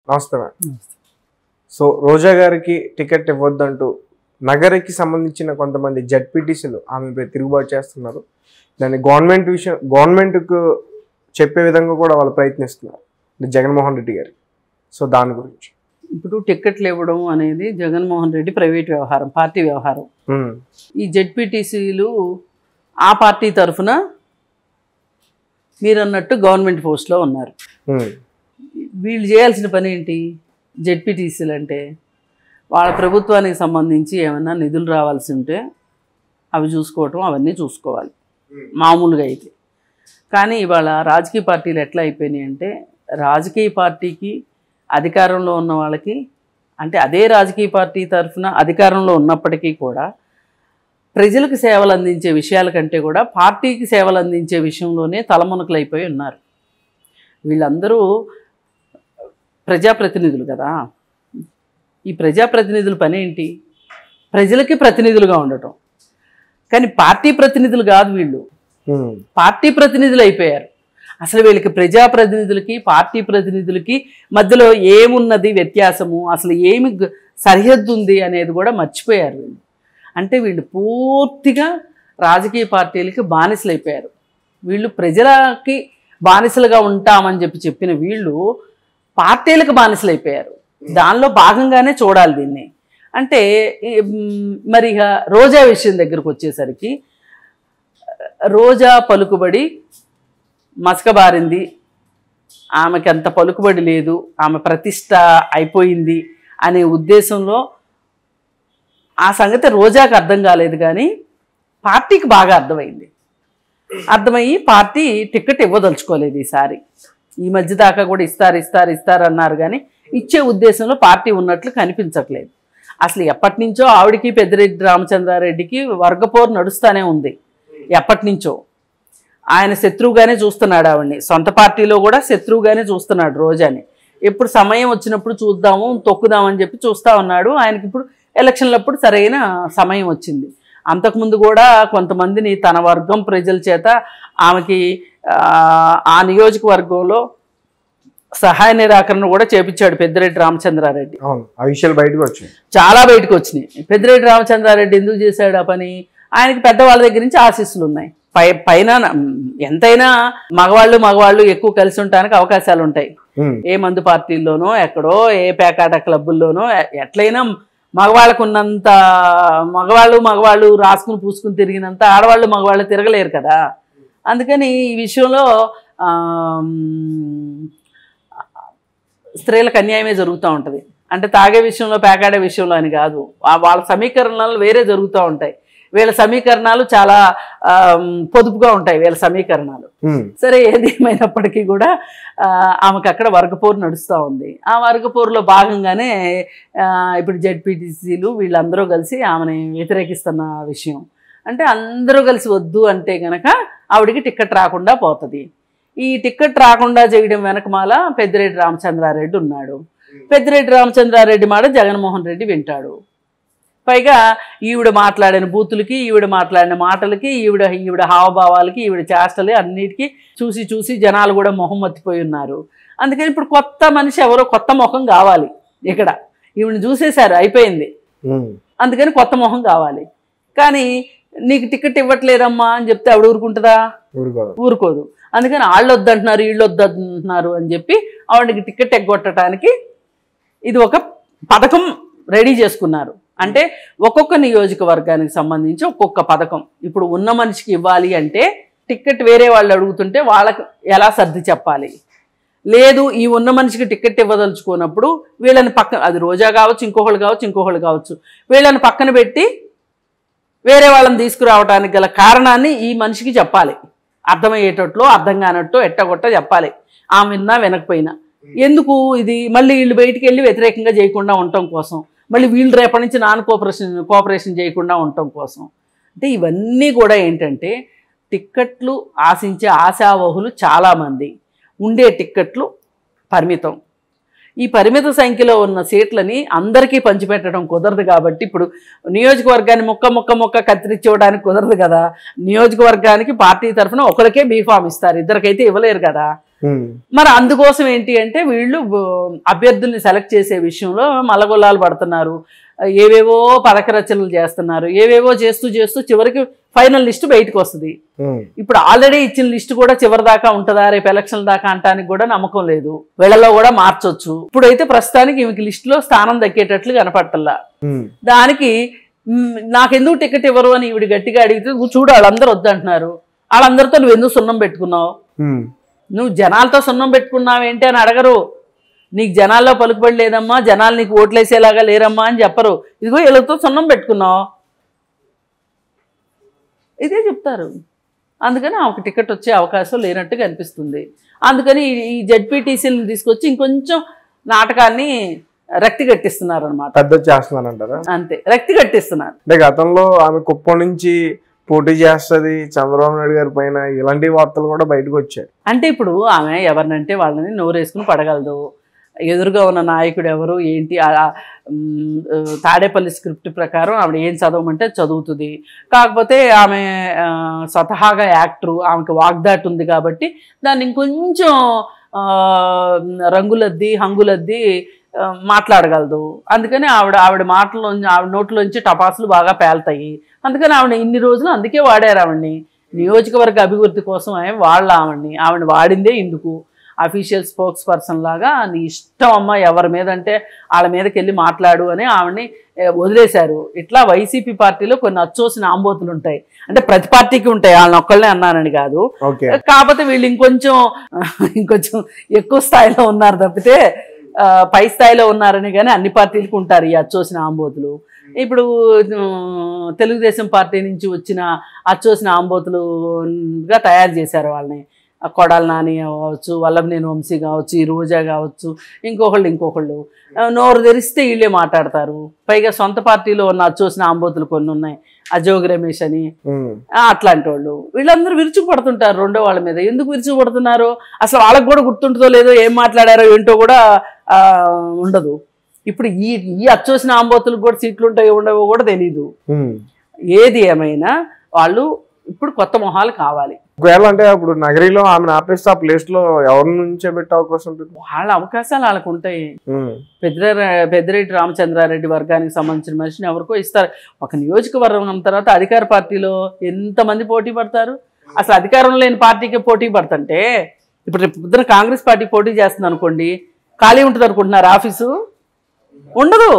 నమస్తే madam. So రోజా గారికి ticket ఇవ్వద్దంటూ నగరికి సంబంధించిన కొంతమంది జడ్పీటీసీలు ఆమెపై తిరుగుబాటు చేస్తున్నారు. దాన్ని గవర్నమెంట్కు చెప్పే విధంగా కూడా వాళ్ళు ప్రయత్నిస్తున్నారు, జగన్మోహన్ రెడ్డి గారు. సో దాని గురించి ఇప్పుడు టికెట్లు ఇవ్వడం అనేది జగన్మోహన్ రెడ్డి ప్రైవేట్ వ్యవహారం, పార్టీ వ్యవహారం. ఈ జెడ్పీటీసీలు ఆ పార్టీ తరఫున మీరు అన్నట్టు గవర్నమెంట్ పోస్ట్లో ఉన్నారు. వీళ్ళు చేయాల్సిన పని ఏంటి? జెడ్పీటీసీలు అంటే వాళ్ళ ప్రభుత్వానికి సంబంధించి ఏమైనా నిధులు రావాల్సి ఉంటే అవి చూసుకోవటం, అవన్నీ చూసుకోవాలి మామూలుగా అయితే. కానీ ఇవాళ రాజకీయ పార్టీలు ఎట్లా అయిపోయినాయి అంటే, రాజకీయ పార్టీకి అధికారంలో ఉన్న వాళ్ళకి, అంటే అదే రాజకీయ పార్టీ తరఫున అధికారంలో ఉన్నప్పటికీ కూడా ప్రజలకు సేవలు అందించే విషయాల కంటే కూడా పార్టీకి సేవలు అందించే విషయంలోనే తలమునకలైపోయి ఉన్నారు. వీళ్ళందరూ ప్రజాప్రతినిధులు కదా. ఈ ప్రజాప్రతినిధుల పని ఏంటి? ప్రజలకి ప్రతినిధులుగా ఉండటం. కానీ పార్టీ ప్రతినిధులు కాదు వీళ్ళు, పార్టీ ప్రతినిధులు అయిపోయారు. అసలు వీళ్ళకి ప్రజాప్రతినిధులకి పార్టీ ప్రతినిధులకి మధ్యలో ఏమున్నది వ్యత్యాసము, అసలు ఏమి సరిహద్దు ఉంది అనేది కూడా మర్చిపోయారు వీళ్ళు. అంటే వీళ్ళు పూర్తిగా రాజకీయ పార్టీలకి బానిసలు అయిపోయారు. వీళ్ళు ప్రజలకి బానిసలుగా ఉంటామని చెప్పిన వీళ్ళు పార్టీలకు బానిసలు అయిపోయారు. దానిలో భాగంగానే చూడాలి దీన్ని. అంటే మరి ఇక రోజా విషయం దగ్గరకు వచ్చేసరికి, రోజా పలుకుబడి మసకబారింది, ఆమెకి అంత పలుకుబడి లేదు, ఆమె ప్రతిష్ట అయిపోయింది అనే ఉద్దేశంలో ఆ సంగతి రోజాకి అర్థం కాలేదు, కానీ పార్టీకి బాగా అర్థమైంది. అర్థమయ్యి పార్టీ టికెట్ ఇవ్వదలుచుకోలేదు ఈసారి. ఈ మధ్య దాకా కూడా ఇస్తారు అన్నారు, కానీ ఇచ్చే ఉద్దేశంలో పార్టీ ఉన్నట్లు కనిపించట్లేదు. అసలు ఎప్పటి నుంచో ఆవిడికి పెద్దిరెడ్డి రామచంద్రారెడ్డికి వర్గపోరు నడుస్తూనే ఉంది. ఎప్పటి నుంచో ఆయన శత్రువుగానే చూస్తున్నాడు ఆవిడ్ని, సొంత పార్టీలో కూడా శత్రువుగానే చూస్తున్నాడు రోజాని. ఎప్పుడు సమయం వచ్చినప్పుడు చూద్దాము, తొక్కుదామని చెప్పి చూస్తూ ఉన్నాడు. ఆయనకి ఇప్పుడు ఎలక్షన్లప్పుడు సరైన సమయం వచ్చింది. అంతకుముందు కూడా కొంతమందిని తన వర్గం ప్రజల చేత ఆమెకి ఆ నియోజకవర్గంలో సహాయ నిరాకరణ కూడా చేపించాడు పెద్దిరెడ్డి రామచంద్రారెడ్డి. ఆ విషయాలు బయటకు వచ్చాయి, చాలా బయటకు వచ్చినాయి. పెద్దిరెడ్డి రామచంద్రారెడ్డి ఎందుకు చేశాడు ఆ పని? ఆయనకి పెద్దవాళ్ళ దగ్గర నుంచి ఆశీస్సులు ఉన్నాయి. పైన ఎంతైనా మగవాళ్ళు ఎక్కువ కలిసి ఉండడానికి అవకాశాలు ఉంటాయి. ఏ మందు పార్టీల్లోనో, ఎక్కడో ఏ పేకాట క్లబ్బుల్లోనో, ఎట్లయినా మగవాళ్ళకు ఉన్నంత మగవాళ్ళు రాసుకుని పూసుకుని తిరిగినంత మగవాళ్ళు తిరగలేరు కదా. అందుకని ఈ విషయంలో స్త్రీలకు అన్యాయమే జరుగుతూ ఉంటుంది. అంటే తాగే విషయంలో, పేకాడే విషయంలో అని కాదు, వాళ్ళ సమీకరణాలు వేరే జరుగుతూ ఉంటాయి. వీళ్ళ సమీకరణాలు చాలా పొదుపుగా ఉంటాయి వీళ్ళ సమీకరణాలు. సరే, ఏదేమైనప్పటికీ కూడా ఆమెకు అక్కడ వర్గపోరు నడుస్తూ ఉంది. ఆ వర్గపోరులో భాగంగానే ఇప్పుడు జెడ్పీటీసీలు వీళ్ళందరూ కలిసి ఆమెని వ్యతిరేకిస్తున్న విషయం. అంటే అందరూ కలిసి వద్దు అంటే కనుక ఆవిడికి టికెట్ రాకుండా పోతుంది. ఈ టికెట్ రాకుండా చేయడం వెనకమాల పెద్దిరెడ్డి రామచంద్రారెడ్డి ఉన్నాడు. పెద్దిరెడ్డి రామచంద్రారెడ్డి మాట జగన్మోహన్ రెడ్డి వింటాడు. పైగా ఈవిడ మాట్లాడిన బూతులకి, ఈవిడ మాట్లాడిన మాటలకి, ఈవిడ హావభావాలకి, ఈవిడ చేష్టలు అన్నిటికీ చూసి జనాలు కూడా మొహం మత్తిపోయి ఉన్నారు. అందుకని ఇప్పుడు కొత్త మనిషి ఎవరో, కొత్త ముఖం కావాలి. ఇక్కడ ఈవిడని చూసేశారు, అయిపోయింది. అందుకని కొత్త ముఖం కావాలి. కానీ నీకు టికెట్ ఇవ్వట్లేదమ్మా అని చెప్తే ఆవిడ ఊరుకుంటుందా? ఊరుకోదు. అందుకని వాళ్ళు వద్దంటున్నారు, వీళ్ళు వద్దంటున్నారు అని చెప్పి ఆవిడకి టికెట్ ఎగ్గొట్టడానికి ఇది ఒక పథకం రెడీ చేసుకున్నారు. అంటే ఒక్కొక్క నియోజకవర్గానికి సంబంధించి ఒక్కొక్క పథకం. ఇప్పుడు ఉన్న మనిషికి ఇవ్వాలి అంటే టికెట్ వేరే వాళ్ళు అడుగుతుంటే వాళ్ళకి ఎలా సర్ది చెప్పాలి? లేదు, ఈ ఉన్న మనిషికి టికెట్ ఇవ్వదలుచుకున్నప్పుడు వీళ్ళని పక్కన, అది రోజా కావచ్చు, ఇంకొకళ్ళు కావచ్చు, వీళ్ళని పక్కన పెట్టి వేరే వాళ్ళని తీసుకురావడానికి గల కారణాన్ని ఈ మనిషికి చెప్పాలి. అర్థమయ్యేటట్లు, అర్థం కానట్టు ఎట్టగొట్ట చెప్పాలి. ఆమె విన్నా వినకపోయినా. ఎందుకు ఇది? మళ్ళీ వీళ్ళు బయటికి వెళ్ళి వ్యతిరేకంగా చేయకుండా ఉండటం కోసం, మళ్ళీ వీళ్ళు రేపటి నుంచి కోఆపరేషన్ చేయకుండా ఉండటం కోసం. అంటే ఇవన్నీ కూడా ఏంటంటే టిక్కెట్లు ఆశించే ఆశావహులు చాలామంది, ఉండే టిక్కెట్లు పరిమితం. ఈ పరిమిత సంఖ్యలో ఉన్న సీట్లని అందరికీ పంచిపెట్టడం కుదరదు. కాబట్టి ఇప్పుడు నియోజకవర్గాన్ని మొక్క కత్తిరించడానికి కుదరదు కదా. నియోజకవర్గానికి పార్టీ తరఫున ఒకరికే బీఫామ్ ఇస్తారు, ఇద్దరికైతే ఇవ్వలేరు కదా. మరి అందుకోసం ఏంటి అంటే వీళ్ళు అభ్యర్థుల్ని సెలెక్ట్ చేసే విషయంలో మల్లగొల్లాలు పడుతున్నారు, ఏవేవో పథక రచనలు చేస్తున్నారు, ఏవేవో చేస్తూ చేస్తూ చివరికి ఫైనల్ లిస్ట్ బయటకు వస్తుంది. ఇప్పుడు ఆల్రెడీ ఇచ్చిన లిస్ట్ కూడా చివరి దాకా ఉంటుందా, రేపు ఎలక్షన్ల దాకా అంటానికి కూడా నమ్మకం లేదు, వీళ్ళలో కూడా మార్చొచ్చు. ఇప్పుడైతే ప్రస్తుతానికి ఈమెకి లిస్టులో స్థానం దక్కేటట్లు కనపడతల్లా. దానికి నాకెందుకు టికెట్ ఇవ్వరు అని ఈవిడ గట్టిగా అడిగితే చూడు వాళ్ళందరూ వద్దంటున్నారు, వాళ్ళందరితో నువ్వు ఎందుకు సున్నం పెట్టుకున్నావు, నువ్వు జనాలతో సున్నం పెట్టుకున్నావేంటి అని అడగరు, నీకు జనాల్లో పలుకుబడి లేదమ్మా, జనాలు నీకు ఓట్లేసేలాగా లేరమ్మా అని చెప్పరు, ఇదిగో వీళ్ళతో సున్నం పెట్టుకున్నావు ఇదే చెప్తారు. అందుకని ఆమెకు టికెట్ వచ్చే అవకాశం లేనట్టుగా అనిపిస్తుంది. అందుకని ఈ జెడ్పీటీసీని తీసుకొచ్చి ఇంకొంచెం నాటకాన్ని రక్తి కట్టిస్తున్నారు అనమాట. పెద్ద చేస్తున్నారంటారా? అంతే, రక్తి కట్టిస్తున్నారు. అంటే గతంలో ఆమె కుప్పం నుంచి పోటీ చేస్తుంది చంద్రబాబు నాయుడు గారి పైన, ఇలాంటి వార్తలు కూడా బయటకు వచ్చాయి. అంటే ఇప్పుడు ఆమె ఎవరినంటే వాళ్ళని నోరేసుకుని పడగలదు. ఎదురుగా ఉన్న నాయకుడు ఎవరు ఏంటి, తాడేపల్లి స్క్రిప్ట్ ప్రకారం ఆవిడ ఏం చదవమంటే చదువుతుంది. కాకపోతే ఆమె స్వతహాగా యాక్టరు, ఆమెకు వాగ్దాటి ఉంది కాబట్టి దాన్ని ఇంకొంచెం రంగులద్ది హంగులద్ది మాట్లాడగలదు. అందుకని ఆవిడ మాటల్లోంచి ఆవిడ నోట్లోంచి టపాసులు బాగా పేలుతాయి. అందుకని ఆవిడ ఇన్ని రోజులు అందుకే వాడారు ఆవిడ్ని, నియోజకవర్గ అభివృద్ధి కోసం ఆవిడ వాడిందే ఇందుకు. అఫీషియల్ స్పోక్స్ పర్సన్ లాగా నీ ఇష్టం అమ్మ, ఎవరి మీద అంటే వాళ్ళ మీదకి వెళ్ళి మాట్లాడు అని ఆవిడని వదిలేశారు. ఇట్లా వైసీపీ పార్టీలో కొన్ని అచ్చోసిన ఆంబోతులు ఉంటాయి, అంటే ప్రతి పార్టీకి ఉంటాయి, వాళ్ళని ఒక్కళ్ళనే అన్నానని కాదు. కాకపోతే వీళ్ళు ఇంకొంచెం ఎక్కువ స్థాయిలో ఉన్నారు తప్పితే పై స్థాయిలో ఉన్నారని కానీ అన్ని పార్టీలకు ఉంటారు ఈ అచ్చోసిన ఆంబోతులు. ఇప్పుడు తెలుగుదేశం పార్టీ నుంచి వచ్చిన అచ్చోసిన ఆంబోతులుగా తయారు చేశారు వాళ్ళని. కొడాలి నాని కావచ్చు, వల్లభనేని వంశీ కావచ్చు, ఈ రోజా కావచ్చు, ఇంకొకళ్ళు నోరు తెరిస్తే వీళ్ళే మాట్లాడతారు. పైగా సొంత పార్టీలో ఉన్న అచ్చోసిన ఆంబోతులు కొన్ని ఉన్నాయి, అజోగ్ రమేష్ అని, అట్లాంటి వాళ్ళు. వీళ్ళందరూ విరుచుకుపడుతుంటారు రెండో వాళ్ళ మీద. ఎందుకు విరుచుకుపడుతున్నారో అసలు వాళ్ళకి కూడా గుర్తుంటుందో లేదో, ఏం మాట్లాడారో ఏంటో కూడా ఉండదు. ఇప్పుడు ఈ అచ్చోసిన ఆంబోతులకు కూడా సీట్లు ఉంటాయో ఉండవో కూడా తెలీదు. ఏది ఏమైనా వాళ్ళు ఇప్పుడు కొత్త మొహాలు కావాలి. ఒకవేళ అంటే అప్పుడు నగరిలో ఆమెను ఆపేస్తే ఆ ప్లేస్ లో ఎవరి నుంచే పెట్టే అవకాశం ఉంటుంది? వాళ్ళ అవకాశాలు వాళ్ళకు ఉంటాయి. పెద్దిరెడ్డి రామచంద్రారెడ్డి వర్గానికి సంబంధించిన మనిషిని ఎవరికో ఇస్తారు. ఒక నియోజకవర్గం తర్వాత అధికార పార్టీలో ఎంతమంది పోటీ పడతారు? అసలు అధికారం లేని పార్టీకి పోటీ పడుతుంటే, ఇప్పుడు రేపు పొద్దున కాంగ్రెస్ పార్టీ పోటీ చేస్తుంది అనుకోండి, ఖాళీ ఉంటుంది అనుకుంటున్నారు ఆఫీసు? ఉండదు.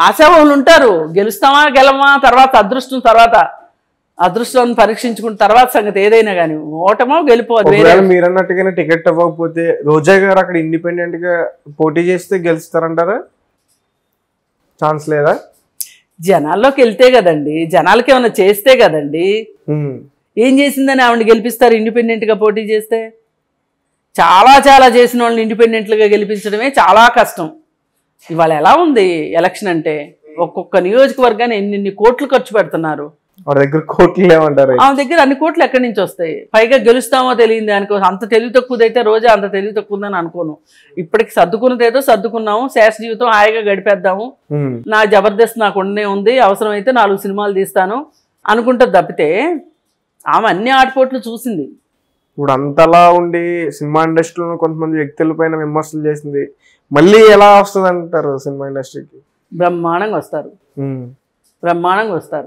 ఆశావాహులు ఉంటారు, గెలుస్తామా గెలమా తర్వాత అదృష్టాన్ని పరీక్షించుకున్న తర్వాత సంగతి ఏదైనా కానీ, ఓటమో గెలిపో. మీరు అన్నట్టుగానే టికెట్ ఇవ్వకపోతే రోజా గారు అక్కడ ఇండిపెండెంట్ గా పోటీ చేస్తే గెలుస్తారంటారా? ఛాన్స్ లేదా? జనాల్లోకి వెళ్తే కదండి, జనాలకి ఏమైనా చేస్తే కదండి. ఏం చేసిందని ఆవిడ గెలిపిస్తారు ఇండిపెండెంట్ గా పోటీ చేస్తే? చాలా చేసిన వాళ్ళని ఇండిపెండెంట్లుగా గెలిపించడమే చాలా కష్టం. ఇవాళ ఎలా ఉంది ఎలక్షన్ అంటే, ఒక్కొక్క నియోజకవర్గాన్ని ఎన్ని కోట్లు ఖర్చు పెడుతున్నారు. వాడి దగ్గర కోట్లు లేవంటారు. ఆమె దగ్గర అన్ని కోట్లు ఎక్కడి నుంచి వస్తాయి? పైగా గెలుస్తామో తెలియదు అనుకో. అంత తెలివి తక్కువదైతే రోజా అంత తెలివి తక్కువదని అనుకోను. ఇప్పటికి సర్దుకున్నదేదో సర్దుకున్నాము, శేష జీవితం హాయిగా గడిపేద్దాము, నా జబర్దస్త్ నాకు ఉండనే ఉంది, అవసరమైతే 4 సినిమాలు తీస్తాను అనుకుంటే తప్పితే ఆమె అన్ని ఆటపోట్లు చూసింది. ఇప్పుడు అంతలా ఉండి సినిమా ఇండస్ట్రీలో కొంతమంది వ్యక్తుల పైన విమర్శలు చేసింది, మళ్ళీ ఎలా వస్తుంది అంటారు సినిమా ఇండస్ట్రీకి? బ్రహ్మాండంగా వస్తారు.